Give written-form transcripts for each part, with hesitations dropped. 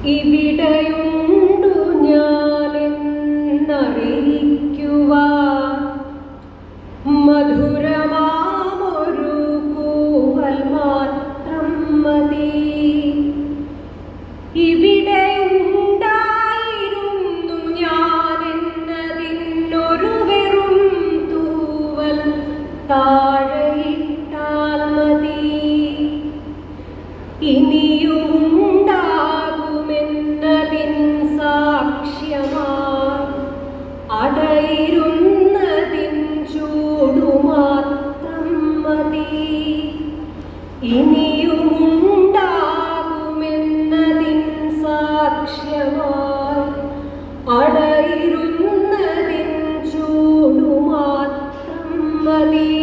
ഇവിടെയുണ്ടു ഞാനെന്നറിയിക്കുവാൻ മധുരമാമൊരു കൂവൽ മാത്രം മതി. ഇവിടെയുണ്ടായിരുന്നു ഞാനെന്നതിനൊരു വെറും തൂവൽ താഴെയിട്ടാൽ മതി. ഇനിയുമുണ്ടാകുമെന്നതിൻ സാക്ഷ്യമായി അടയിരുന്നതിൻ ചൂടുമാത്രം മതി. ഇനിയുമുണ്ടാകുമെന്നതിൻ സാക്ഷ്യമായി അടയിരുന്നതിൻ ചൂടുമാത്രം മതി.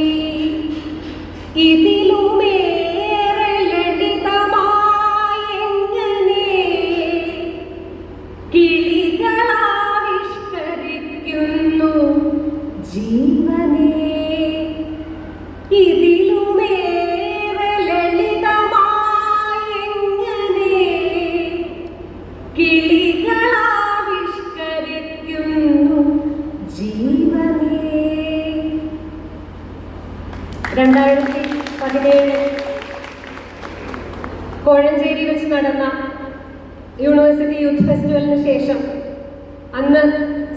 ഇതിലുമേറെ ലളിതമായെങ്ങനെ കിളികളാവിഷ്കരിക്കുന്നു ജീവനെ. ഇതിലുമേറെ ലളിതമായെങ്ങനെ കിളികളാവിഷ്കരിക്കുന്നു ജീവനെ. 2017 കോഴഞ്ചേരി വെച്ച് നടന്ന യൂണിവേഴ്സിറ്റി യൂത്ത് ഫെസ്റ്റിവലിന് ശേഷം അന്ന്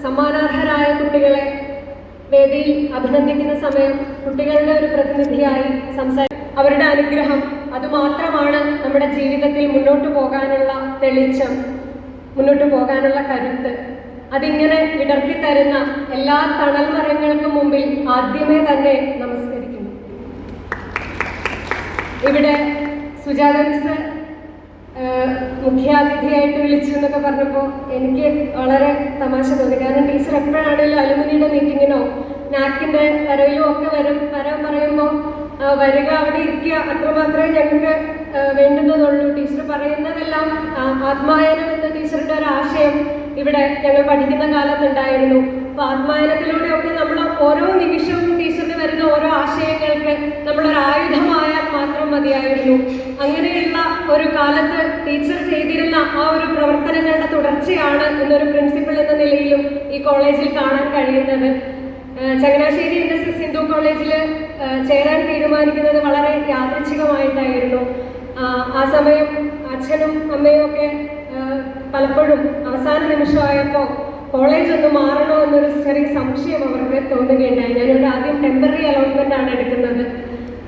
സമ്മാനാർഹരായ കുട്ടികളെ വേദിയിൽ അഭിനന്ദിക്കുന്ന സമയം കുട്ടികളുടെ ഒരു പ്രതിനിധിയായി അവരുടെ അനുഗ്രഹം അതുമാത്രമാണ് നമ്മുടെ ജീവിതത്തിൽ മുന്നോട്ട് പോകാനുള്ള തെളിച്ചം, മുന്നോട്ട് പോകാനുള്ള കരുത്ത്. അതിങ്ങനെ വിടർത്തിത്തരുന്ന എല്ലാ തണൽ മരങ്ങൾക്കും മുമ്പിൽ ആദ്യമേ തന്നെ നമസ്കരിക്കുന്നു. ഇവിടെ സുജാത മിസ് മുഖ്യാതിഥിയായിട്ട് വിളിച്ചു എന്നൊക്കെ പറഞ്ഞപ്പോൾ എനിക്ക് വളരെ തമാശ തോന്നി. കാരണം ടീച്ചർ എപ്പോഴാണെങ്കിലും അലുമിനിയുടെ മീറ്റിങ്ങിനോ നാക്കിൻ്റെ വരവിലും ഒക്കെ വരാൻ പറയുമ്പോൾ വരിക, അവിടെ ഇരിക്കുക, അത്രമാത്രമേ ഞങ്ങൾക്ക് വേണ്ടുന്നതുള്ളൂ. ടീച്ചർ പറയുന്നതെല്ലാം ആത്മായനം എന്ന ടീച്ചറുടെ ഒരു ആശയം ഇവിടെ ഞങ്ങൾ പഠിക്കുന്ന കാലത്തുണ്ടായിരുന്നു. അപ്പോൾ ആത്മായനത്തിലൂടെയൊക്കെ നമ്മൾ ഓരോ നിമിഷവും ടീച്ചറിന് വരുന്ന ഓരോ ആശയങ്ങൾക്ക് നമ്മളൊരു ആയുധമായാൽ മാത്രം മതിയായിരുന്നു. അങ്ങനെയുള്ള ഒരു കാലത്ത് ടീച്ചർ ചെയ്തിരുന്ന ആ ഒരു പ്രവർത്തനങ്ങളുടെ തുടർച്ചയാണ് എന്നൊരു പ്രിൻസിപ്പൽ എന്ന നിലയിലും ഈ കോളേജിൽ കാണാൻ കഴിയുന്നത്. ചങ്ങനാശ്ശേരി NSS ഹിന്ദു കോളേജിൽ ചേരാൻ തീരുമാനിക്കുന്നത് വളരെ യാദൃച്ഛികമായിട്ടായിരുന്നു. ആ സമയം അച്ഛനും അമ്മയും ഒക്കെ പലപ്പോഴും അവസാന നിമിഷമായപ്പോൾ കോളേജ് ഒന്ന് മാറണോ എന്നൊരു ചെറിയ സംശയം അവർക്ക് തോന്നുകയുണ്ടായി. ഞാനിവിടെ ആദ്യം ടെമ്പററി അലോട്ട്മെന്റ് ആണ് എടുക്കുന്നത്.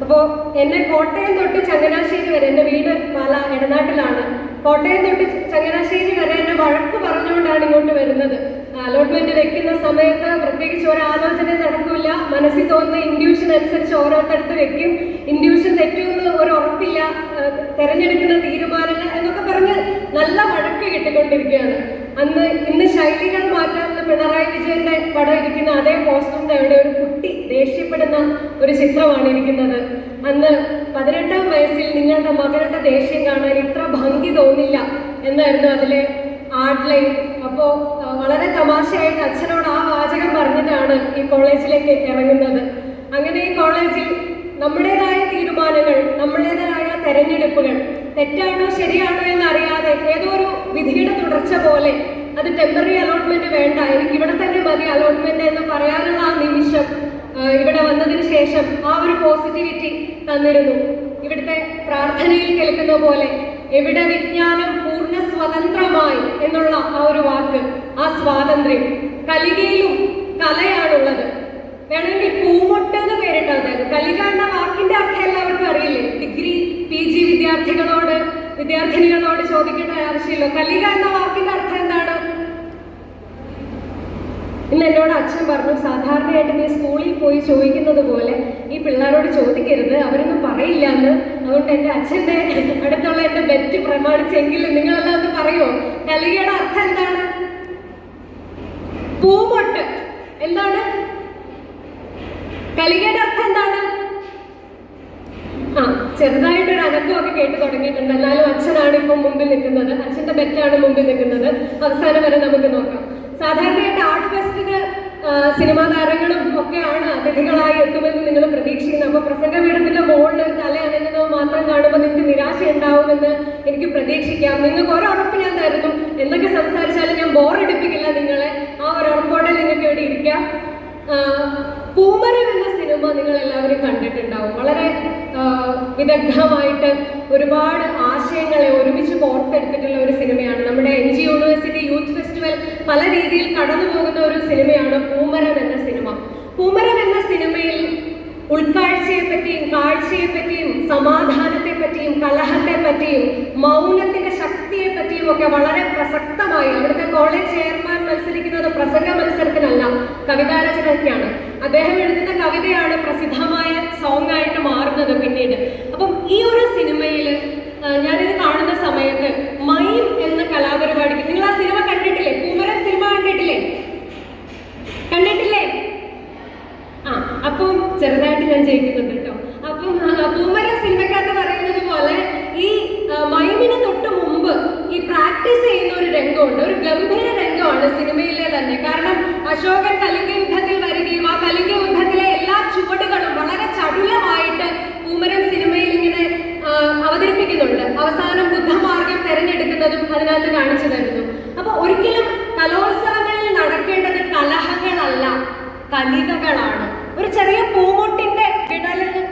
അപ്പോൾ എന്നെ കോട്ടയം തൊട്ട് ചങ്ങനാശ്ശേരി വരെ, എൻ്റെ വീട് പാല എടനാട്ടിലാണ്, കോട്ടയം തൊട്ട് ചങ്ങനാശ്ശേരി വരെ എന്നെ വഴക്ക് പറഞ്ഞുകൊണ്ടാണ് ഇങ്ങോട്ട് വരുന്നത്. അലോട്ട്മെന്റ് വെക്കുന്ന സമയത്ത് പ്രത്യേകിച്ച് ഒരാലോചന നടക്കില്ല, മനസ്സിൽ തോന്നുന്ന ഇൻഡ്യൂഷൻ അനുസരിച്ച് ഓരോരുത്തടുത്ത് വെക്കും. ഇൻഡ്യൂഷൻ തെറ്റുമെന്ന് ഒരു ഉറപ്പില്ല, തെരഞ്ഞെടുക്കുന്ന തീരുമാനങ്ങൾ എന്നൊക്കെ പറഞ്ഞ് നല്ല വഴക്ക് കിട്ടിക്കൊണ്ടിരിക്കുകയാണ്. ഇന്ന് ശൈലികൾ മാറ്റാവുന്ന പിണറായി വിജയന്റെ പടം ഇരിക്കുന്ന അതേ പോസ്റ്ററിന്റെ അവിടെ ഒരു കുട്ടി ദേഷ്യപ്പെടുന്ന ഒരു ചിത്രമാണ് ഇരിക്കുന്നത്. അന്ന് 18ാം വയസ്സിൽ നിങ്ങളുടെ മകളുടെ ദേഷ്യം കാണാൻ ഇത്ര ഭംഗി തോന്നില്ല എന്നായിരുന്നു അതിലെ ആർട്ട് ലൈൻ. അപ്പോൾ വളരെ തമാശയായിട്ട് അച്ഛനോട് ആ വാചകം പറഞ്ഞിട്ടാണ് ഈ കോളേജിലേക്ക് ഇറങ്ങുന്നത്. അങ്ങനെ ഈ കോളേജിൽ നമ്മുടേതായ തീരുമാനങ്ങൾ, നമ്മുടേതായ തെരഞ്ഞെടുപ്പുകൾ തെറ്റാണോ ശരിയാണോ എന്നറിയാതെ ഏതോ ഒരു വിധിയുടെ തുടർച്ച പോലെ അത് ടെമ്പററി അലോട്ട്മെന്റ് വേണ്ട, എനിക്ക് ഇവിടെ തന്നെ മതി അലോട്ട്മെന്റ് എന്ന് പറയാനുള്ള ആ നിമിഷം ഇവിടെ വന്നതിന് ശേഷം ആ ഒരു പോസിറ്റിവിറ്റി തന്നിരുന്നു. ഇവിടുത്തെ പ്രാർത്ഥനയിൽ കേൾക്കുന്ന പോലെ എവിടെ വിജ്ഞാനം പൂർണ്ണ സ്വതന്ത്രമായി എന്നുള്ള ആ ഒരു വാക്ക്, ആ സ്വാതന്ത്ര്യം കലികയിലും കലയാണുള്ളത്. വേണമെങ്കിൽ പൂമൊട്ട് എന്ന് പേരിട്ടാൽ മതി. കലിക എന്ന വാക്കിന്റെ അർത്ഥം എല്ലാവർക്കും അറിയില്ലേ? ഡിഗ്രി PG വിദ്യാർത്ഥിനികളോട് ചോദിക്കേണ്ട ആവശ്യമില്ല. കലിക എന്ന വാക്കിന്റെ അർത്ഥം എന്താണ്? ഇന്ന് എന്നോട് അച്ഛൻ പറഞ്ഞു, സാധാരണയായിട്ട് നീ സ്കൂളിൽ പോയി ചോദിക്കുന്നത് പോലെ ഈ പിള്ളേരോട് ചോദിക്കരുത്, അവരൊന്നും പറയില്ല എന്ന്. അതുകൊണ്ട് എൻ്റെ അച്ഛൻ്റെ അടുത്തുള്ള എൻ്റെ ബെറ്റ് പ്രമാണിച്ചെങ്കിലും നിങ്ങളെല്ലാം ഒന്ന് പറയുമോ? കലികയുടെ അർത്ഥം എന്താണ്? പൂമൊട്ട്. എന്താണ് കലികയുടെ അർത്ഥം? എന്താണ്? ചെറുതായിട്ടൊരു അനക്കമൊക്കെ കേട്ട് തുടങ്ങിയിട്ടുണ്ട്. എന്നാലും അച്ഛനാണ് ഇപ്പം മുമ്പിൽ നിൽക്കുന്നത്, അച്ഛൻ്റെ ബെറ്റാണ് മുമ്പിൽ നിൽക്കുന്നത്. അവസാനം വരെ നമുക്ക് നോക്കാം. സാധാരണയായിട്ട് ആർട്ട് ഫെസ്റ്റിന് സിനിമാ താരങ്ങളും ഒക്കെയാണ് അതിഥികളായി എത്തുമെന്ന് നിങ്ങൾ പ്രതീക്ഷിക്കുന്നത്. അപ്പൊ പ്രസംഗപീഠത്തിന്റെ മുകളിൽ ഒരു തല അനങ്ങുന്നത് മാത്രം കാണുമ്പോൾ നിങ്ങൾക്ക് നിരാശ ഉണ്ടാവുമെന്ന് എനിക്ക് പ്രതീക്ഷിക്കാം. നിങ്ങൾക്ക് ഒരുറപ്പ് ഞാൻ തരുന്നു, എന്തൊക്കെ സംസാരിച്ചാലും ഞാൻ ബോറടിപ്പിക്കില്ല നിങ്ങളെ. ആ ഒരു ഉറപ്പോടെ നിങ്ങൾക്ക് ഇവിടെ ഇരിക്കാം. പൂമരം എന്ന സിനിമ നിങ്ങൾ എല്ലാവരും കണ്ടിട്ടുണ്ടാവും. വളരെ വിദഗ്ധമായിട്ട് ഒരുപാട് ആശയങ്ങളെ ഒരുമിച്ച് കോർത്തെടുത്തിട്ടുള്ള ഒരു സിനിമയാണ്. നമ്മുടെ NG യൂണിവേഴ്സിറ്റി യൂത്ത് ഫെസ്റ്റിവൽ പല രീതിയിൽ കടന്നു പോകുന്ന ഒരു സിനിമയാണ് പൂമരം എന്ന സിനിമ. പൂമരം എന്ന സിനിമയിൽ ഉൾക്കാഴ്ചയെ പറ്റിയും കാഴ്ചയെ പറ്റിയും സമാധാനത്തെ പറ്റിയും കലഹത്തെ പറ്റിയും മൗനത്തിന്റെ ശക്തിയെ പറ്റിയും ഒക്കെ വളരെ പ്രസക്തമായി അവിടുത്തെ കോളേജ് ചെയർമാൻ മത്സരിക്കുന്നത് പ്രസംഗ മത്സരത്തിനല്ല, കവിതാരചനയ്ക്കാണ്. അദ്ദേഹം എഴുതുന്ന കവിതയാണ് പ്രസിദ്ധമായ സോങ് ആയിട്ട് മാറുന്നത് പിന്നീട്. അപ്പം ഈ ഒരു സിനിമയിൽ ഞാനിത് കാണുന്ന സമയത്ത് മൈം എന്ന കലാപരിപാടിക്ക്, നിങ്ങൾ ആ സിനിമ കണ്ടിട്ടില്ലേ? പൂമരം സിനിമ കണ്ടിട്ടില്ലേ? അപ്പം ചെറുതായിട്ട് ഞാൻ ജയിക്കുന്നുണ്ട് കേട്ടോ. അപ്പം പൂമരം സിനിമക്കകത്ത് പറയുന്നത് പോലെ ഈ മൈമിന് തൊട്ട് മുമ്പ് ഈ പ്രാക്ടീസ് ചെയ്യുന്ന ഒരു രംഗമുണ്ട്. ഒരു ഗംഭീര രംഗമാണ് സിനിമയിലെ തന്നെ. കാരണം അശോകൻ കലിംഗ യുദ്ധത്തിൽ വരികയും ആ കലിംഗ യുദ്ധത്തിലെ എല്ലാ ചുവടുകളും വളരെ ചടുലമായിട്ട് പൂമരം സിനിമയിൽ ഇങ്ങനെ അവതരിപ്പിക്കുന്നുണ്ട്. അവസാനം ബുദ്ധമാർഗം തെരഞ്ഞെടുക്കുന്നതും അതിനകത്ത് കാണിച്ചു തരുന്നു. അപ്പൊ ഒരിക്കലും കലോത്സവങ്ങളിൽ നടക്കേണ്ടത് കലഹങ്ങളല്ല, കലികകളാണ്. ഒരു ചെറിയ പൂമൊട്ടിന്റെ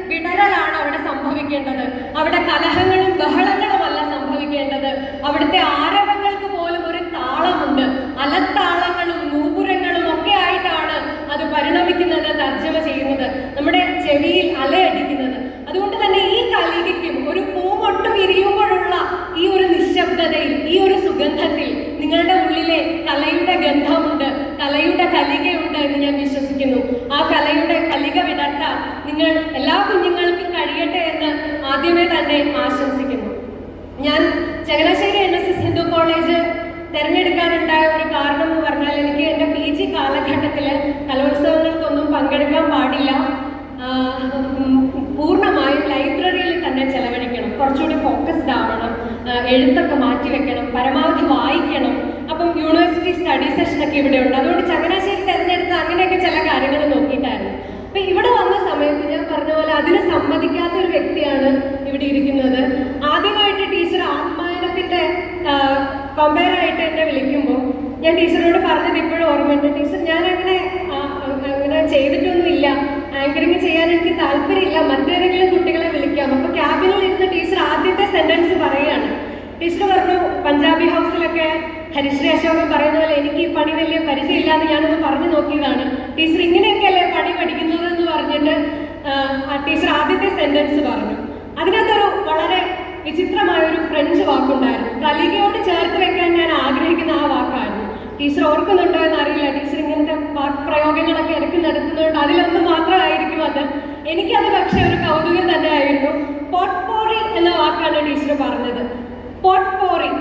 വിടരലാണ് അവിടെ സംഭവിക്കേണ്ടത്. അവിടെ കലഹങ്ങളും ബഹളങ്ങളുമല്ല സംഭവിക്കേണ്ടത്. അവിടുത്തെ ആരവങ്ങൾക്ക് പോലും ഒരു താളമുണ്ട്. അലത്താളങ്ങളും നൂപുരങ്ങളും ഒക്കെ ആയിട്ടാണ് അത് പരിണമിക്കുന്നത്, തർജ്ജമ ചെയ്യുന്നത്, നമ്മുടെ ചെവിയിൽ അലയടിക്കുന്നത്. അതുകൊണ്ട് തന്നെ ഈ കലികയ്ക്കും ഒരു പൂമൊട്ട് വിരിയുമ്പോഴുള്ള ഈ ഒരു നിശബ്ദതയിൽ, ഈ ഒരു സുഗന്ധത്തിൽ നിങ്ങളുടെ ഉള്ളിലെ കലയുടെ ഗന്ധമുണ്ട്, കലയുടെ കലികയുണ്ട് എന്ന് ഞാൻ വിശ്വസിക്കുന്നു. ആ കലയുടെ കലിക വിടർത്താൻ നിങ്ങൾ എല്ലാ കുഞ്ഞുങ്ങൾക്കും കഴിയട്ടെ എന്ന് ആദ്യമേ തന്നെ ആശംസിക്കുന്നു. ഞാൻ ചങ്ങനാശ്ശേരി NSS ഹിന്ദു കോളേജ് തിരഞ്ഞെടുക്കാനുണ്ടായ ഒരു കാരണം എന്ന് പറഞ്ഞാൽ, എനിക്ക് എൻ്റെ PG കാലഘട്ടത്തിൽ കലോത്സവങ്ങൾക്കൊന്നും പങ്കെടുക്കാൻ പാടില്ല. പൂർണ്ണമായും ലൈബ്രറിയിൽ തന്നെ ചെലവഴിക്കണം, കുറച്ചുകൂടി ഫോക്കസ്ഡ് ആവണം, എഴുത്തൊക്കെ മാറ്റിവെക്കണം, പരമാവധി വായിക്കണം. അപ്പം യൂണിവേഴ്സിറ്റി സ്റ്റഡി സെഷനൊക്കെ ഇവിടെ ഉണ്ട്. അതുകൊണ്ട് ചങ്ങനാശ്ശേരി തിരഞ്ഞെടുത്ത് അങ്ങനെയൊക്കെ ചില കാര്യങ്ങൾ നോക്കിയിട്ടായിരുന്നു. അപ്പൊ ഇവിടെ വന്ന സമയത്ത് ഞാൻ പറഞ്ഞ പോലെ അതിന് സമ്മതിക്കാത്ത ഒരു വ്യക്തിയാണ് ഇവിടെ ഇരിക്കുന്നത്. ആദ്യമായിട്ട് ടീച്ചർ ആത്മായനത്തിന്റെ കമ്പയർ ആയിട്ട് എന്നെ വിളിക്കുമ്പോൾ ഞാൻ ടീച്ചറോട് പറഞ്ഞത് ഇപ്പോഴും ഓർമ്മയുണ്ട്. ടീച്ചർ, ഞാൻ അങ്ങനെ ചെയ്തിട്ടൊന്നുമില്ല, ആങ്കറിങ് ചെയ്യാൻ എനിക്ക് താല്പര്യമില്ല, മറ്റേതെങ്കിലും കുട്ടികളെ വിളിക്കാം. അപ്പൊ ക്യാബിനിൽ ഇരുന്ന ടീച്ചർ ആദ്യത്തെ സെന്റൻസ് പറയുകയാണ്. ടീച്ചർ പറഞ്ഞു, പഞ്ചാബി ഹൗസിലൊക്കെ ഹരിശ്രീ അശോകൻ പറയുന്ന പോലെ എനിക്ക് ഈ പണി വലിയ പരിചയമില്ലാന്ന് ഞാനൊന്ന് പറഞ്ഞു നോക്കിയതാണ്. ടീച്ചർ ഇങ്ങനെയൊക്കെയല്ലേ പണി പഠിക്കുന്നത് എന്ന് പറഞ്ഞിട്ട് ടീച്ചർ ആദ്യത്തെ സെന്റൻസ് പറഞ്ഞു. അതിനകത്തൊരു വളരെ വിചിത്രമായ ഒരു ഫ്രഞ്ച് വാക്കുണ്ടായിരുന്നു. കലികയോട് ചേർത്ത് വെക്കാൻ ഞാൻ ആഗ്രഹിക്കുന്ന ആ വാക്കായിരുന്നു. ടീച്ചർ ഓർക്കുന്നുണ്ടോ എന്ന് അറിയില്ല. ടീച്ചർ ഇങ്ങനത്തെ പ്രയോഗങ്ങളൊക്കെ ഇടയ്ക്ക് നടത്തുന്നുണ്ട്. അതിലൊന്ന് മാത്രമായിരിക്കും അത്. എനിക്കത് പക്ഷെ ഒരു കൗതുകം തന്നെ ആയിരുന്നു. പോട്ട്പോറി എന്ന വാക്കാണ് ടീച്ചർ പറഞ്ഞത്. പോട്ട്പോറി.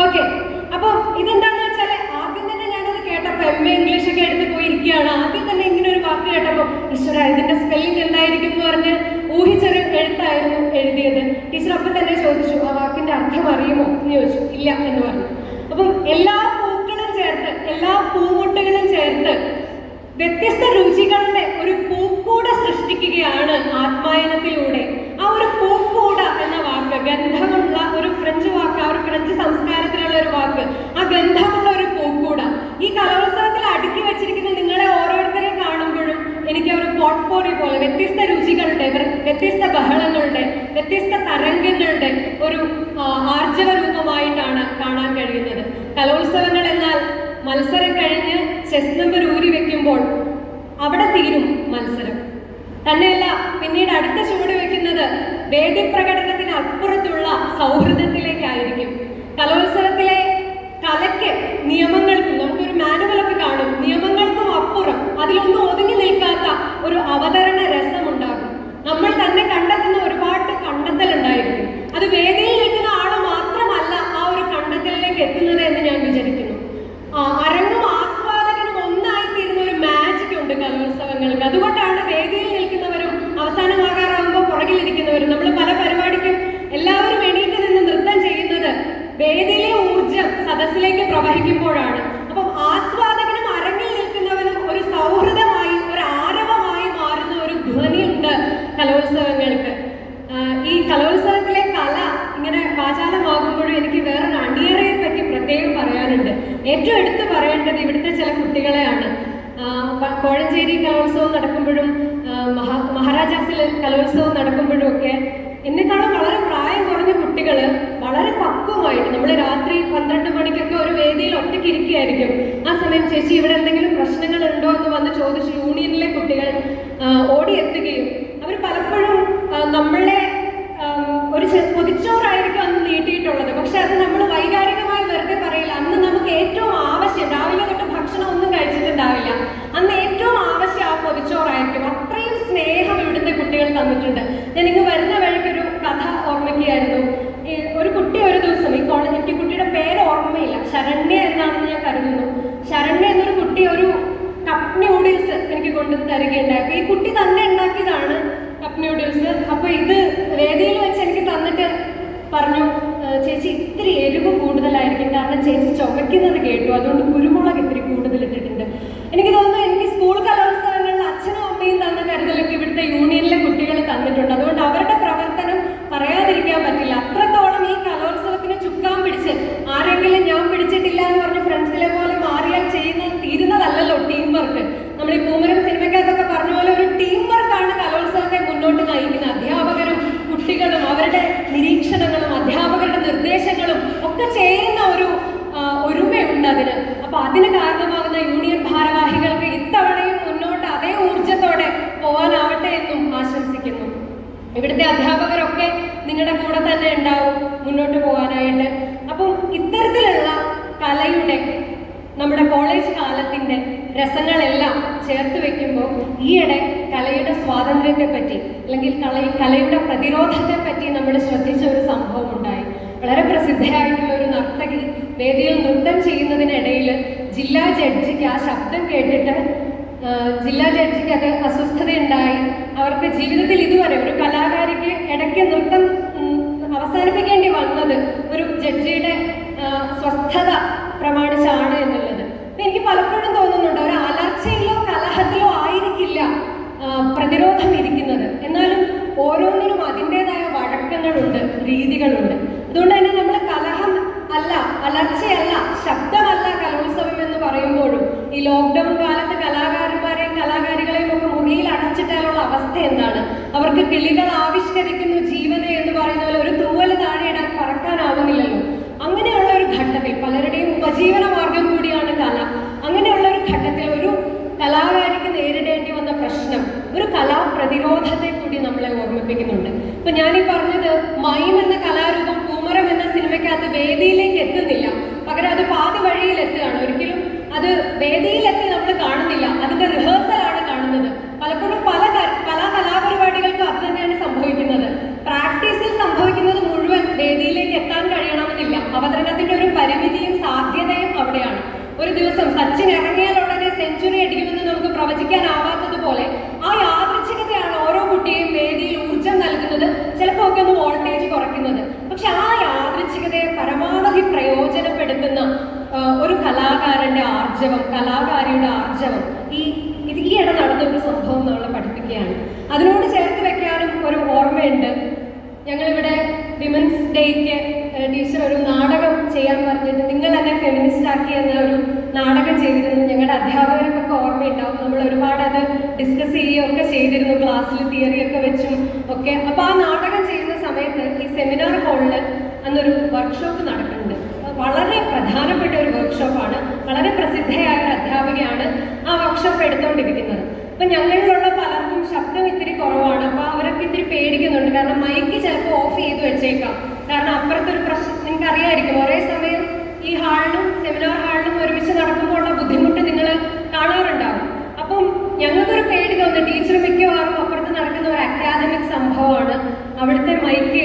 ഓക്കെ, അപ്പൊ ഇതെന്താന്ന് വെച്ചാല് ആദ്യം തന്നെ ഞാനത് കേട്ടപ്പോ MA ഇംഗ്ലീഷ് ഒക്കെ എടുത്ത് പോയിരിക്കുകയാണ്. ആദ്യം തന്നെ ഇങ്ങനെ ഒരു വാക്ക് കേട്ടപ്പോ ഈശ്വര ഇതിന്റെ സ്പെല്ലിംഗ് എന്തായിരിക്കും എന്ന് പറഞ്ഞ് ഊഹിച്ചൊരു എഴുത്തായിരുന്നു എഴുതിയത്. ടീച്ചർ അപ്പം തന്നെ ചോദിച്ചു, ആ വാക്കിന്റെ അർത്ഥം അറിയുമോ എന്ന് ചോദിച്ചു. ഇല്ല എന്ന് പറഞ്ഞു. അപ്പം എല്ലാ പൂക്കളും ചേർത്ത്, എല്ലാ പൂമുട്ടുകളും ചേർത്ത് വ്യത്യസ്ത രുചികളുടെ ഒരു പൂക്കൂട സൃഷ്ടിക്കുകയാണ് ആത്മായനത്തിലൂടെ. ആ ഒരു പൂക്കൂട എന്ന വാക്ക്, ഗന്ധമുള്ള ഒരു ഫ്രഞ്ച് വാക്ക്, ആ ഒരു ഫ്രഞ്ച് സംസ്കാരത്തിലുള്ള ഒരു വാക്ക്, ആ ഗന്ധമുള്ള ഒരു പൂക്കൂട ഈ കലോത്സവത്തിൽ അടുക്കി വെച്ചിരിക്കുന്ന നിങ്ങളെ ഓരോരുത്തരെയും കാണുമ്പോഴും എനിക്ക് ഒരു പോട്ട്പോറി പോലെ വ്യത്യസ്ത രുചികളുടെ, വ്യത്യസ്ത ബഹളങ്ങളുടെ, വ്യത്യസ്ത തരംഗങ്ങളുടെ ഒരു ആർജവ രൂപമായിട്ടാണ് കാണാൻ കഴിയുന്നത്. കലോത്സവങ്ങൾ എന്നാൽ മത്സരം കഴിഞ്ഞ് ചെസ് നമ്പർ ഊരി വെക്കുമ്പോൾ അവിടെ തീരും മത്സരം. തന്നെയല്ല, പിന്നീട് അടുത്ത ചുവട് വെക്കുന്നത് വേദിപ്രകടനത്തിന് അപ്പുറത്തുള്ള സൗഹൃദത്തിലേക്കായിരിക്കും. കലോത്സവത്തിലെ കലയ്ക്ക് നിയമങ്ങൾക്കും, നമുക്കൊരു മാനുവലൊക്കെ കാണും, നിയമങ്ങൾക്കും അപ്പുറം അതിലൊന്നും ഒതുങ്ങി നിൽക്കാത്ത ഒരു അവതരണ രസമുണ്ടാകും. നമ്മൾ തന്നെ കണ്ടെത്തുന്ന ഒരുപാട് കണ്ടെത്തലുണ്ടായിരിക്കും. അത് വേദിയിൽ നിൽക്കുന്ന ആള് മാത്രമല്ല ആ ഒരു കണ്ടെത്തലിലേക്ക് എത്തുന്നത് എന്ന് ഞാൻ വിചാരിക്കുന്നു. അരങ്ങും ആസ്വാദകനും ഒന്നായിത്തീരുന്ന ഒരു മാജിക് ഉണ്ട് കലോത്സവങ്ങൾക്ക്. അതുകൊണ്ടാണ് വേദിയിൽ നിൽക്കുന്നവരും അവസാനമാകാറാകുമ്പോൾ പുറകിലിരിക്കുന്നവരും, നമ്മൾ പല പരിപാടിക്കും എല്ലാവരും എണീറ്റ് നിന്ന് നൃത്തം ചെയ്യുന്നത് വേദിയിലെ ഊർജം സദസ്സിലേക്ക് പ്രവഹിക്കുമ്പോഴാണ്. അപ്പം ആസ്വാദകനും അരങ്ങിൽ നിൽക്കുന്നവരും കലോത്സവങ്ങൾക്ക്. ഈ കലോത്സവത്തിലെ കല ഇങ്ങനെ വാചാലമാകുമ്പോഴും എനിക്ക് വേറൊരു അണിയറയെ പറ്റി പ്രത്യേകം പറയാനുണ്ട്. ഏറ്റവും എടുത്തു പറയേണ്ടത് ഇവിടുത്തെ ചില കുട്ടികളെയാണ്. കോഴഞ്ചേരി കലോത്സവം നടക്കുമ്പോഴും മഹാരാജാസിൽ കലോത്സവം നടക്കുമ്പോഴും ഒക്കെ എന്നെക്കാളും വളരെ പ്രായം കുറഞ്ഞ കുട്ടികൾ വളരെ പക്വമായിട്ട്, നമ്മൾ രാത്രി 12 മണിക്കൊക്കെ ഒരു വേദിയിൽ ഒറ്റയ്ക്ക് ഇരിക്കുകയായിരിക്കും. ആ സമയം ചേച്ചി ഇവിടെ എന്തെങ്കിലും പ്രശ്നങ്ങൾ ഉണ്ടോ എന്ന് വന്ന് ചോദിച്ച് യൂണിയനിലെ കുട്ടികൾ ഓടിയെത്തുകയും അവർ പലപ്പോഴും നമ്മളെ ഒരു പൊതിച്ചോറായിരിക്കും അന്ന് നീട്ടിയിട്ടുള്ളത്. പക്ഷെ അത് നമ്മൾ വൈകാരികമായി വെറുതെ പറയില്ല. അന്ന് നമുക്ക് ഏറ്റവും ആവശ്യം, രാവിലെ തൊട്ട് ഭക്ഷണം ഒന്നും കഴിച്ചിട്ടുണ്ടാവില്ല, അന്ന് ഏറ്റവും ആവശ്യം ആ പൊതിച്ചോറായിരിക്കും. അത്രയും സ്നേഹം ഇവിടുത്തെ കുട്ടികൾ തന്നിട്ടുണ്ട്. ഞാൻ ഇങ്ങ് വരുന്ന വഴിക്കൊരു കഥ ഓർമ്മിക്കുകയായിരുന്നു. ഒരു കുട്ടി ഒരു ദിവസം, എനിക്ക് കുട്ടിയുടെ പേര് ഓർമ്മയില്ല, ശരണ്യ എന്നാണെന്ന് ഞാൻ കരുതുന്നു. ശരണ്യ എന്നൊരു കുട്ടി ഒരു കപ്പ് ന്യൂഡിൽസ് എനിക്ക് കൊണ്ടു തരികയുണ്ടായി. ഈ കുട്ടി തന്നെ ഉണ്ടാക്കിയതാണ് കപ്പ് ന്യൂഡിൽസ്. അപ്പൊ ഇത് വേദിയിൽ വെച്ച് എനിക്ക് തന്നിട്ട് പറഞ്ഞു, ചേച്ചി ഇത്തിരി എരിവ് കൂടുതലായിരിക്കും, കാരണം ചേച്ചി ചുമയ്ക്കുന്നത് കേട്ടു, അതുകൊണ്ട് കുരുമുളക് ഇത്തിരി കൂടുതൽ ഇട്ടിട്ടുണ്ട്. എനിക്ക് തോന്നുന്നു എനിക്ക് സ്കൂൾ കലോത്സവങ്ങളിൽ അച്ഛനും അമ്മയും തന്ന കരുതലൊക്കെ ഇവിടുത്തെ യൂണിയനിലെ കുട്ടികൾ തന്നിട്ടുണ്ട്. അതുകൊണ്ട് അവരുടെ പ്രവർത്തനം പറയാതിരിക്കാൻ പറ്റില്ല. അത്രത്തോളം ഈ കലോത്സവത്തിന് ചുക്കാൻ പിടിച്ച് ആരെങ്കിലും ഞാൻ പിടിച്ചിട്ടില്ല എന്ന് പറഞ്ഞ് ഫ്രണ്ട്സിലെ പോലെ മാറിയാൽ തീരുന്നതല്ലല്ലോ ടീം വർക്ക്. നമ്മൾ ഈ പൂമരം സിനിമയ്ക്കകത്തൊക്കെ പറഞ്ഞ പോലെ ഒരു ടീം വർക്കാണ് കലോത്സവത്തെ മുന്നോട്ട് നയിക്കുന്നത്. അധ്യാപകരും കുട്ടികളും അവരുടെ നിരീക്ഷണങ്ങളും അധ്യാപകരുടെ നിർദ്ദേശങ്ങളും ഒക്കെ ചേരുന്ന ഒരു ഒരുമയുണ്ട് അതിന്. അപ്പൊ അതിന് കാരണമാകുന്ന യൂണിയൻ ഭാരവാഹികൾക്ക് ഇത്തവണയും മുന്നോട്ട് അതേ ഊർജത്തോടെ പോകാനാവട്ടെ എന്നും ആശംസിക്കുന്നു. ഇവിടുത്തെ അധ്യാപകരൊക്കെ നിങ്ങളുടെ കൂടെ തന്നെ ഉണ്ടാവും മുന്നോട്ട് പോകാനായിട്ട്. അപ്പം ഇത്തരത്തിലുള്ള കലയുടെ, നമ്മുടെ കോളേജ് കാലത്തിൻ്റെ രസങ്ങളെല്ലാം ചേർത്ത് വെക്കുമ്പോൾ ഈയിടെ കലയുടെ സ്വാതന്ത്ര്യത്തെ പറ്റി അല്ലെങ്കിൽ കലയുടെ പ്രതിരോധത്തെ പറ്റി നമ്മൾ ശ്രദ്ധിച്ച ഒരു സംഭവം ഉണ്ടായി. വളരെ പ്രസിദ്ധയായിട്ടുള്ള ഒരു നർത്തകി വേദിയിൽ നൃത്തം ചെയ്യുന്നതിനിടയിൽ ജില്ലാ ജഡ്ജിക്ക് ആ ശബ്ദം കേട്ടിട്ട് ജില്ലാ ജഡ്ജിക്ക് അത് അസ്വസ്ഥതയുണ്ടായി. അവർക്ക് ജീവിതത്തിൽ ഇതുവരെ ഒരു കലാകാരിക്ക് ഇടയ്ക്ക് നൃത്തം അവസാനിപ്പിക്കേണ്ടി വന്നത് ഒരു ജഡ്ജിയുടെ സ്വസ്ഥത പ്രമാണിച്ചാണ് എന്നുള്ളത്. എനിക്ക് പലപ്പോഴും തോന്നുന്നുണ്ട്, ഒരു അലർച്ചയിലോ കലഹത്തിലോ ആയിരിക്കില്ല പ്രതിരോധം ഇരിക്കുന്നത്. എന്നാലും ഓരോന്നിനും അതിൻ്റെതായ വഴക്കങ്ങളുണ്ട്, രീതികളുണ്ട്. അതുകൊണ്ട് തന്നെ നമ്മൾ കലഹം അല്ല, അലർച്ചയല്ല, ശബ്ദമല്ല കലോത്സവം എന്ന് പറയുമ്പോഴും ഈ ലോക്ക്ഡൗൺ കാലത്ത് കലാകാരന്മാരെയും കലാകാരികളെയും ഒക്കെ മുറിയിൽ അടച്ചിട്ടാലുള്ള അവസ്ഥ എന്താണ്? അവർക്ക് കിളികൾ ആവിഷ്കരിക്കുന്നു ജീവനെ എന്ന് പറയുന്ന പോലെ ഒരു തൂവൽ താഴെ ഇടാൻ പറക്കാനാവുന്നില്ലല്ലോ. അങ്ങനെയുള്ള ഒരു ഘട്ടത്തിൽ പലരുടെയും ഉപജീവന മാർഗം കൂടിയാണ് കല. അങ്ങനെയുള്ള ഒരു ഘട്ടത്തിൽ ഒരു കലാകാരിക്ക് നേരിടേണ്ടി വന്ന പ്രശ്നം ഒരു കലാപ്രതിരോധത്തെ കൂടി നമ്മളെ ഓർമ്മിപ്പിക്കുന്നുണ്ട്. ഇപ്പൊ ഞാനീ പറഞ്ഞത് മൈം എന്ന കലാരൂപം പൂമരം എന്ന സിനിമയ്ക്കകത്ത് വേദിയിലേക്ക് എത്തുന്നില്ല, പകരം അത് പാതി വഴിയിൽ എത്തുകയാണ്. ഒരിക്കലും അത് വേദിയിലെത്തി നമ്മൾ കാണുന്നില്ല, അതിന്റെ റിഹേഴ്സലാണ് കാണുന്നത്. പലപ്പോഴും പല കലാപരിപാടികൾക്കും അത് തന്നെയാണ് സംഭവിക്കുന്നത്. പ്രാക്ടീസിൽ സംഭവിക്കുന്നത് മുഴുവൻ വേദിയിലേക്ക് എത്താൻ കഴിയണമെന്നില്ല. അവതരണത്തിന്റെ ഒരു പരിമിതിയും സാധ്യതയും അവിടെയാണ്. ഒരു ദിവസം സച്ചിൻ ഇറങ്ങിയാൽ ഉടനെ സെഞ്ചുറി അടിക്കുമെന്ന് നമുക്ക് പ്രവചിക്കാനാവാത്തതുപോലെ ആ യാദൃച്ഛികതയാണ് ഓരോ കുട്ടിയെയും വേദിയിൽ ഊർജം നൽകുന്നത്, ചിലപ്പോൾ ഒക്കെ ഒന്ന് വോൾട്ടേജ് കുറയ്ക്കുന്നത്. പക്ഷെ ആ യാദൃച്ഛികതയെ പരമാവധി പ്രയോജനപ്പെടുത്തുന്ന ഒരു കലാകാരന്റെ ആർജവം, കലാകാരിയുടെ ആർജവം ഈയിടെ നടന്ന ഒരു സംഭവം നമ്മളെ പഠിപ്പിക്കുകയാണ്. അതിനോട് ചേർത്ത് വെക്കാനും ഒരു ഓർമ്മയുണ്ട്. ഞങ്ങളിവിടെ വിമൻസ് ഡേക്ക് ടീച്ചർ ഒരു നാടകം ചെയ്യാൻ പറഞ്ഞിട്ട് നിങ്ങൾ എന്നെ ഫെമിനിസ്റ്റ് ആക്കി എന്ന ഒരു നാടകം ചെയ്തിരുന്നു. ഞങ്ങളുടെ അധ്യാപകർക്കൊക്കെ ഓർമ്മയുണ്ടാവും. നമ്മൾ ഒരുപാട് അത് ഡിസ്കസ് ചെയ്യുകയൊക്കെ ചെയ്തിരുന്നു, ക്ലാസ്സിൽ തിയറിയൊക്കെ വെച്ചും ഒക്കെ. അപ്പോൾ ആ നാടകം ചെയ്യുന്ന സമയത്ത് ഈ സെമിനാർ ഹാളിൽ അന്നൊരു വർക്ക്ഷോപ്പ് നടക്കുന്നുണ്ട്. വളരെ പ്രധാനപ്പെട്ട ഒരു വർക്ക്ഷോപ്പാണ്. വളരെ പ്രസിദ്ധയായ ഒരു അധ്യാപികയാണ് ആ വർക്ക്ഷോപ്പ് എടുത്തുകൊണ്ടിരിക്കുന്നത്. അപ്പം ഞങ്ങളിലുള്ള പലർക്കും ശബ്ദം ഇത്തിരി കുറവാണ്. അപ്പോൾ അവരൊക്കെ ഇത്തിരി പേടിക്കുന്നുണ്ട്, കാരണം മൈക്ക് ചിലപ്പോൾ ഓഫ് ചെയ്ത് വെച്ചേക്കാം. കാരണം അപ്പുറത്തൊരു പ്രശ്നം നിങ്ങൾക്ക് അറിയാമായിരിക്കും, ഒരേ സമയം ഈ ഹാളിലും സെമിനാർ ഹാളിലും ഒരുമിച്ച് നടക്കുമ്പോൾ ഉള്ള ബുദ്ധിമുട്ട് നിങ്ങൾ കാണാറുണ്ടാവും. അപ്പം ഞങ്ങൾക്കൊരു പേടി തോന്നുന്നു. ടീച്ചർ മിക്കവാറും അപ്പുറത്ത് നടക്കുന്ന ഒരു അക്കാദമിക് സംഭവമാണ്, അവിടുത്തെ മൈക്ക്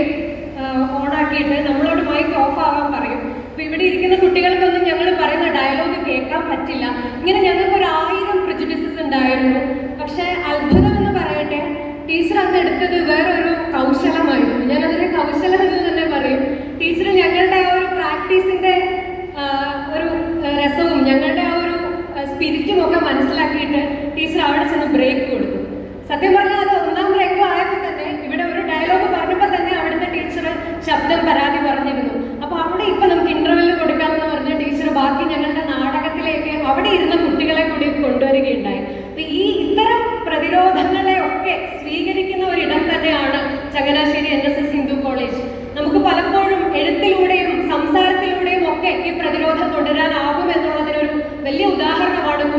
ഓണാക്കിയിട്ട് നമ്മളോട് മൈക്ക് ഓഫ് ആവാൻ പറയും. അപ്പൊ ഇവിടെ ഇരിക്കുന്ന കുട്ടികൾക്കൊന്നും ഞങ്ങൾ പറയുന്ന ഡയലോഗ് കേൾക്കാൻ പറ്റില്ല. ഇങ്ങനെ ഞങ്ങൾക്ക് 1000 പ്രിജുഡിസസ് ഉണ്ടായിരുന്നു. പക്ഷെ അത്ഭുതം എന്ന് പറയട്ടെ, ടീച്ചർ അന്ന് എടുത്തത് വേറൊരു കൗശലമായിരുന്നു. ഞാനതിനെ കൗശലം എന്ന് തന്നെ പറയും. ടീച്ചർ ഞങ്ങളുടെ ആ ഒരു പ്രാക്ടീസിന്റെ ഒരു രസവും ഞങ്ങളുടെ ആ ഒരു സ്പിരിറ്റും ഒക്കെ മനസ്സിലാക്കിയിട്ട് ടീച്ചർ അവിടെ ചെന്ന് ബ്രേക്ക് കൊടുത്തു. സത്യം പറഞ്ഞാൽ അത് 1ാം ബ്രേക്ക് ആയപ്പോൾ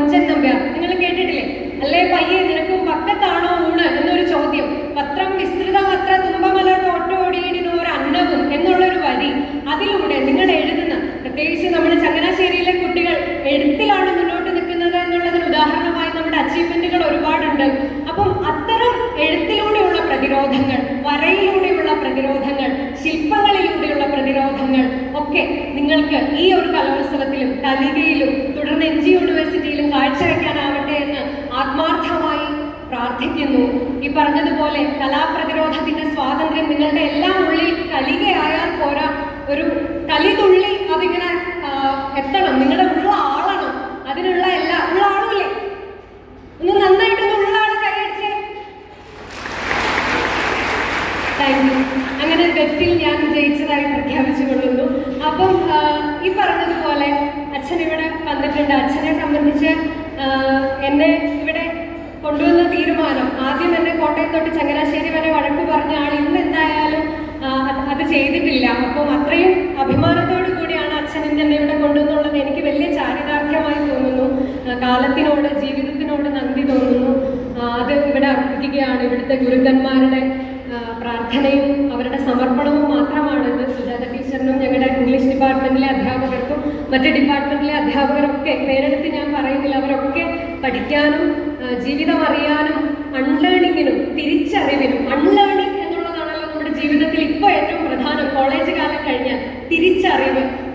കൊഞ്ചൻ നമ്പ്യാർ. നിങ്ങൾ കേട്ടിട്ടില്ലേ? അല്ലേ പയ്യെ നിനക്കും പക്കത്താണോ ഊണ് എന്നൊരു ചോദ്യം. പത്രം വിസ്തൃതമത്ര തുമ്പമലർ തോട്ടോടിയിടിനോർ അന്നവും എന്നുള്ളൊരു വരി. അതിലൂടെ നിങ്ങൾ എഴുതുന്ന, പ്രത്യേകിച്ച് നമ്മുടെ ചങ്ങനാശ്ശേരിയിലെ കുട്ടികൾ എഴുത്തിലാണ് മുന്നോട്ട് നിൽക്കുന്നത് എന്നുള്ളതിന് ഉദാഹരണമായി നമ്മുടെ അച്ചീവ്മെന്റുകൾ ഒരുപാടുണ്ട്. അപ്പം അത്തരം എഴുത്തിലൂടെയുള്ള പ്രതിരോധങ്ങൾ, വരയിലൂടെയുള്ള പ്രതിരോധങ്ങൾ, ശില്പങ്ങളിലൂടെയുള്ള പ്രതിരോധങ്ങൾ ഒക്കെ നിങ്ങൾക്ക് ഈ ഒരു കലോത്സവത്തിലും കലികയിലും തുടർന്ന് NG യൂണിവേഴ്സിറ്റിയിലും കാഴ്ചവെക്കാനാവട്ടെ എന്ന് ആത്മാർത്ഥമായി പ്രാർത്ഥിക്കുന്നു. ഈ പറഞ്ഞതുപോലെ കലാപ്രതിരോധത്തിന്റെ സ്വാതന്ത്ര്യം നിങ്ങളുടെ എല്ലാം ഉള്ളിൽ കലികയായാൽ പോരാ, ഒരു കലിതുള്ളി അതിങ്ങനെ എത്തണം, നിങ്ങളുടെ ഉള്ള ആളണം. അതിനുള്ള എല്ലാ ഉള്ള ആളുമില്ലേ? ഒന്ന് നന്നായിട്ടൊന്ന് ഉള്ള ആൾ കൈയടിച്ചേ. Thank you. അങ്ങനെ ബെറ്റിൽ ഞാൻ ജയിച്ചതായി പ്രഖ്യാപിച്ചു കൊള്ളുന്നു. അപ്പം ഈ പറഞ്ഞതുപോലെ അച്ഛൻ ഇവിടെ വന്നിട്ടുണ്ട്. അച്ഛനെ സംബന്ധിച്ച് എന്നെ ഇവിടെ കൊണ്ടുവന്ന തീരുമാനം, ആദ്യം എന്നെ കോട്ടയം തൊട്ട് ചങ്ങനാശ്ശേരി വരെ വഴക്ക് പറഞ്ഞ ആൾ ഇന്ന് എന്തായാലും അത് ചെയ്തിട്ടില്ല. അപ്പം അത്രയും അഭിമാനത്തോടു കൂടിയാണ് അച്ഛൻ ഇന്ന് എന്നെ ഇവിടെ കൊണ്ടുവന്നുള്ളത്. എനിക്ക് വലിയ ചാരിതാർത്ഥ്യമായി തോന്നുന്നു. കാലത്തിനോട്, ജീവിതത്തിനോട് നന്ദി തോന്നുന്നു. അത് ഇവിടെ അർപ്പിക്കുകയാണ്. ഇവിടുത്തെ ഗുരുക്കന്മാരുടെ പ്രാർത്ഥനയും അവരുടെ സമർപ്പണവും മാത്രമാണിത്. സുജാത ടീച്ചറിനും ഞങ്ങളുടെ ഇംഗ്ലീഷ് ഡിപ്പാർട്ട്മെന്റിലെ അധ്യാപകർക്കും മറ്റ് ഡിപ്പാർട്ട്മെന്റിലെ അധ്യാപകരൊക്കെ പേരെടുത്ത് ഞാൻ പറയുന്നില്ല, അവരൊക്കെ പഠിക്കാനും ജീവിതം അറിയാനും അൺലേണിങ്ങിനും തിരിച്ചറിവിനും, അൺലേണിംഗ് എന്നുള്ളതാണല്ലോ നമ്മുടെ ജീവിതത്തിൽ ഇപ്പോൾ ഏറ്റവും പ്രധാനം. കോളേജ് കാലം കഴിഞ്ഞാൽ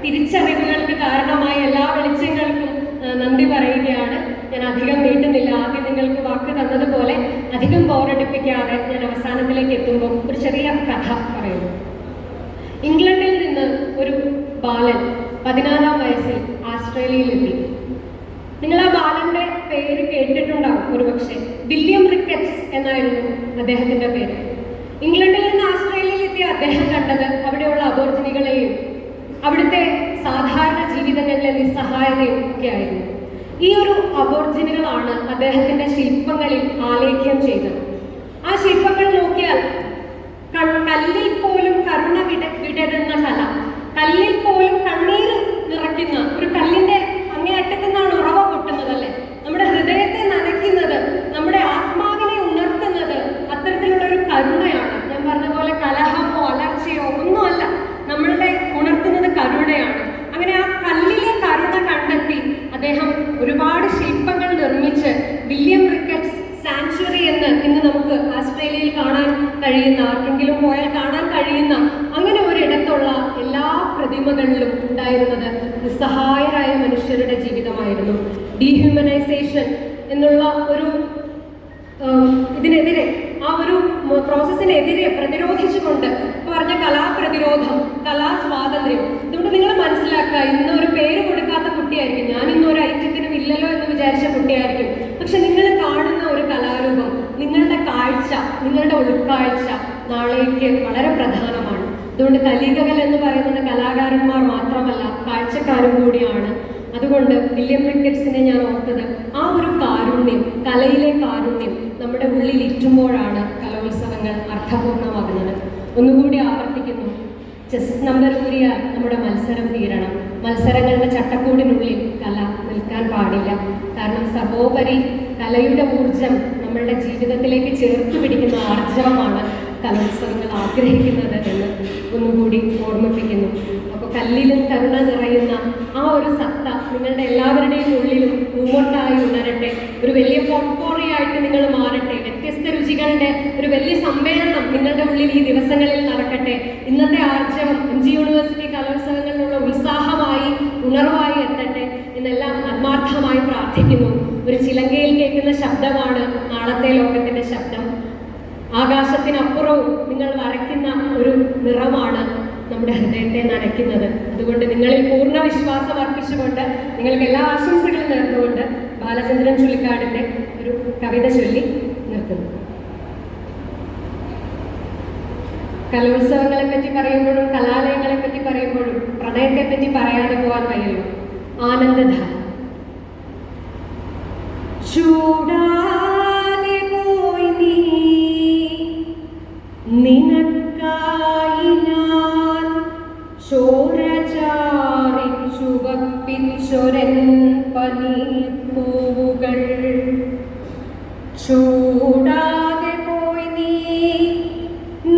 തിരിച്ചറിവുകൾക്ക് കാരണമായ എല്ലാ വെളിച്ചങ്ങൾക്കും നന്ദി പറയുകയാണ്. ഞാൻ അധികം നീട്ടുന്നില്ല. ആദ്യം നിങ്ങൾക്ക് വാക്ക് തന്നതുപോലെ അധികം ബോറടിപ്പിക്കാതെ ഞാൻ അവസാനത്തിലേക്ക് എത്തുമ്പോൾ ഒരു ചെറിയ കഥ പറയുന്നു. ഇംഗ്ലണ്ടിൽ നിന്ന് ഒരു ബാലൻ 14-ാം വയസ്സിൽ ആസ്ട്രേലിയയിലെത്തി. നിങ്ങൾ ആ ബാലന്റെ പേര് കേട്ടിട്ടുണ്ടാവും ഒരുപക്ഷെ. വില്യം റിക്കറ്റ്സ് എന്നായിരുന്നു അദ്ദേഹത്തിന്റെ പേര്. ഇംഗ്ലണ്ടിൽ നിന്ന് ആസ്ട്രേലിയയിലെത്തിയ അദ്ദേഹം കണ്ടത് അവിടെയുള്ള അബോർജിനികളെയും അവിടുത്തെ സാധാരണ ജീവിതങ്ങളിലെ നിസ്സഹായതയും ഒക്കെ ആയിരുന്നു. ഈ ഒരു അബോർജിനുകളാണ് അദ്ദേഹത്തിന്റെ ശില്പങ്ങളിൽ ആലേഖ്യം ചെയ്തത്. ആ ശില്പങ്ങൾ നോക്കിയാൽ കല്ലിൽ പോലും കരുണ വിടരുന്ന കല, കല്ലിൽ പോലും കണ്ണീര് നിറയ്ക്കുന്ന ഒരു കല്ലിന്റെ അങ്ങേയറ്റത്തു നിന്നാണ് ഉറവ പൊട്ടുന്നതല്ലേ, നമ്മുടെ ഹൃദയത്തെ നനയ്ക്കുന്നത്, നമ്മുടെ ആത്മാവിനെ ഉണർത്തുന്നത് അത്തരത്തിലുള്ള ഒരു കരുണയാണ്. ഞാൻ പറഞ്ഞ പോലെ കലഹമോ അലർച്ചയോ ഒന്നുമല്ല, നമ്മളുടെ ഉണർത്തുന്നത് കരുണയാണ്. അങ്ങനെ ആ കല്ലിലെ കരുണ കണ്ടെത്തി അദ്ദേഹം ഒരുപാട് ശില്പങ്ങൾ നിർമ്മിച്ച് വില്യം റിക്കറ്റ്സ് സാങ്ച്വറി എന്ന് ഇന്ന് നമുക്ക് ആസ്ട്രേലിയയിൽ കാണാൻ കഴിയുന്ന, ആർക്കെങ്കിലും പോയാൽ കാണാൻ കഴിയുന്ന അങ്ങനെ ഒരിടത്തുള്ള എല്ലാ പ്രതിമകളിലും ഉണ്ടായിരുന്നത് നിസ്സഹായരായ മനുഷ്യരുടെ ജീവിതമായിരുന്നു. ഡീഹ്യൂമനൈസേഷൻ എന്നുള്ള ഒരു ഇതിനെതിരെ, ആ ഒരു പ്രോസസ്സിനെതിരെ പ്രതിരോധിച്ചുകൊണ്ട് പറഞ്ഞ കലാപ്രതിരോധം, കലാസ്വാതന്ത്ര്യം. അതുകൊണ്ട് നിങ്ങൾ മനസ്സിലാക്കുക, ഇന്ന് ഒരു പേര് കൊടുക്കാത്ത കുട്ടിയായിരിക്കും, ഞാൻ ഇന്നൊരു ഐറ്റത്തിനും ഇല്ലല്ലോ എന്ന് വിചാരിച്ച കുട്ടിയായിരിക്കും. പക്ഷെ നിങ്ങൾ കാണുന്ന ഒരു കലാരൂപം, നിങ്ങളുടെ കാഴ്ച, നിങ്ങളുടെ ഉൾക്കാഴ്ച നാളേക്ക് വളരെ പ്രധാനമാണ്. അതുകൊണ്ട് കലികകൾ എന്ന് പറയുന്നത് കലാകാരന്മാർ മാത്രമല്ല, കാഴ്ചക്കാരും കൂടിയാണ്. അതുകൊണ്ട് വില്യം റിക്കറ്റ്സിനെ ഞാൻ ഓർത്തത് ആ ഒരു കാരുണ്യം, കലയിലെ കാരുണ്യം നമ്മുടെ ഉള്ളിൽ ഇറ്റുമ്പോഴാണ് കലോത്സവങ്ങൾ അർത്ഥപൂർണമാകുന്നത്. ഒന്നുകൂടി ആവർത്തിക്കുന്നു, ചെസ് നമ്പർ കൂടിയാൽ നമ്മുടെ മത്സരം തീരണം. മത്സരങ്ങളുടെ ചട്ടക്കൂടിനുള്ളിൽ കല നിൽക്കാൻ പാടില്ല. കാരണം സർവോപരി കലയുടെ ഊർജം നമ്മളുടെ ജീവിതത്തിലേക്ക് ചേർത്ത് പിടിക്കുന്ന ആർജവമാണ് കലോത്സവങ്ങൾ ആഗ്രഹിക്കുന്നത് എന്ന് ഒന്നുകൂടി ഓർമ്മിപ്പിക്കുന്നു. അപ്പോൾ കല്ലിലും കരുണ നിറയുന്ന ആ ഒരു സത്ത നിങ്ങളുടെ എല്ലാവരുടെയും ഉള്ളിലും പൂമൊട്ടായി ഉണരട്ടെ. ഒരു വലിയ പോട്ട്പോറിയായിട്ട് നിങ്ങൾ മാറട്ടെ. വ്യത്യസ്ത രുചികളുടെ ഒരു വലിയ സമ്മേളനം നിങ്ങളുടെ ഉള്ളിൽ ഈ ദിവസങ്ങളിൽ നടക്കട്ടെ. ഇന്നത്തെ ആർജവം MG യൂണിവേഴ്സിറ്റി കലോത്സവങ്ങളിലുള്ള ഉത്സാഹമായി, ഉണർവായി എത്തട്ടെ എന്നെല്ലാം ആത്മാർത്ഥമായി പ്രാർത്ഥിക്കുന്നു. ഒരു ചിലങ്കയിൽ കേൾക്കുന്ന ശബ്ദമാണ് നാളത്തെ ലോകത്തിന്റെ ശബ്ദം. ആകാശത്തിനപ്പുറവും നിങ്ങൾ വരയ്ക്കുന്ന ഒരു നിറമാണ് നമ്മുടെ ഹൃദയത്തെ നനയ്ക്കുന്നത്. അതുകൊണ്ട് നിങ്ങളിൽ പൂർണ്ണ വിശ്വാസം അർപ്പിച്ചുകൊണ്ട് നിങ്ങൾക്ക് എല്ലാ ആശംസകളും നേർന്നുകൊണ്ട് ബാലചന്ദ്രൻ ചുള്ളിക്കാടിന്റെ ഒരു കവിത ചൊല്ലി നിർത്തുന്നു. കലോത്സവങ്ങളെ പറ്റി പറയുമ്പോഴും കലാലയങ്ങളെ പറ്റി പറയുമ്പോഴും പ്രണയത്തെ പറ്റി പറയാതെ പോകാൻ വയ്യല്ലോ. ആനന്ദധാര. ചൂടാതെ പോയി നീ, നിനക്കായി ഞാൻ ചോരചാറി ചുവപ്പിച്ചൊരൻ പനീർപ്പൂവുകൾ ചൂടാതെ പോയി നീ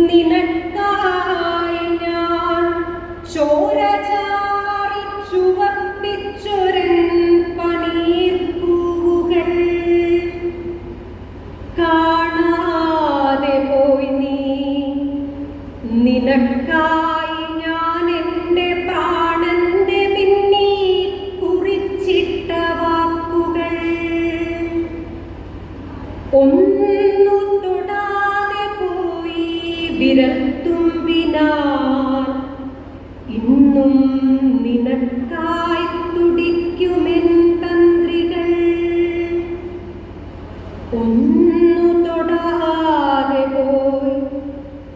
നിനക്കായി ഞാൻ ചോരചാറി ചുവപ്പിച്ചൊരൻ പനീർപ്പൂവുകൾ കാണാതെ പോയി നീ നിനക്കായി ഞാൻ എൻ്റെ പ്രാണന്റെ പിന്നിൽ കുറിച്ചിട്ട വാക്കുകൾ ഒന്നു തൊടാതെ പോയി വിരൽത്തുമ്പിനാൽ ഇന്നും നിനക്കായി തുടിക്കുമെൻ തന്ത്രികൾ ഒന്നു തൊടാതെ പോയി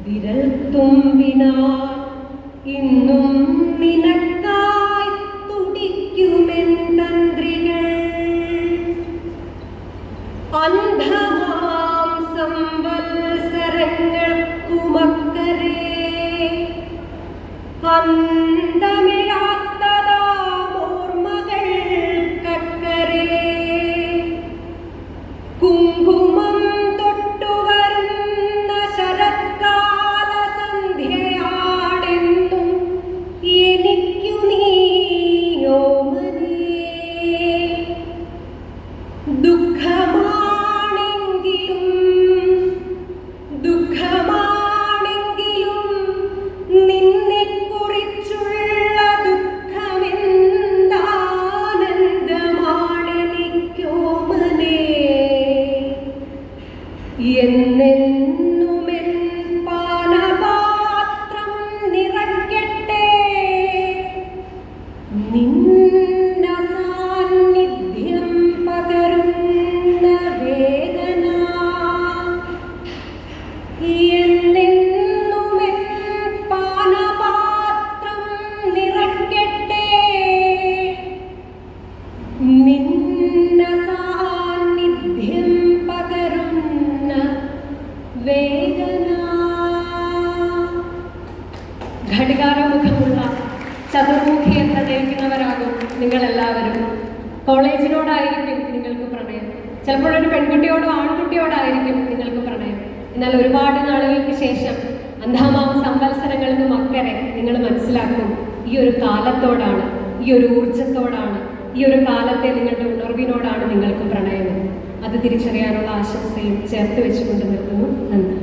വിരൽത്തുമ്പിനാൽ ഇന്നും നിനക്കായി തുടിക്കുമെൻ തന്ത്രികൾ അന്ധമാം സംവത്സരങ്ങൾക്കുമക്കരെ അന്തമിഴാത്തതാം ഓർമ്മകൾക്കക്കരെ കുങ്കുമം തൊട്ടുവരുന്ന ശരത്കാല സന്ധ്യയാടെന്നും എനിക്കു നീയോമനേ ദുഃഖമാണെങ്കിലും നിന്നെക്കുറിച്ചുള്ള ദുഃഖമെന്താനന്ദമാണെനിക്കോമനേ എന്നെന്നുമെൻ പാനപാത്രം നിറയ്ക്കട്ടെ നിന്ന സാന്നിധ്യം പകരുന്ന വേദന എന്നെന്നുമെൻ പാനപാത്രം നിറയ്ക്കട്ടെ നിന്ന സാന്നിധ്യം പകരുന്ന വേദന. ഘടികാരമുഖമുള്ള ചതുർമുഖി എന്ന് നയിക്കുന്നവരാകും നിങ്ങളെല്ലാവരും. കോളേജിനോടായിരിക്കും നിങ്ങൾക്ക് പ്രണയം, ചിലപ്പോഴൊരു പെൺകുട്ടിയോടോ ആൺകുട്ടിയോടായിരിക്കും നിങ്ങൾക്ക് പ്രണയം. എന്നാൽ ഒരുപാട് നാളുകൾക്ക് ശേഷം അന്ധമാം സംവത്സരങ്ങൾക്കും അക്കരെ നിങ്ങൾ മനസ്സിലാക്കും ഈ ഒരു കാലത്തോടാണ്, ഈ ഒരു ഊർജത്തോടാണ്, ഈ ഒരു കാലത്തെ നിങ്ങളുടെ ഉണർവിനോടാണ് നിങ്ങൾക്ക് പ്രണയം. അത് തിരിച്ചറിയാനുള്ള ആശംസയും ചേർത്ത് വെച്ചുകൊണ്ട് നിർത്തുന്നു. നന്ദി.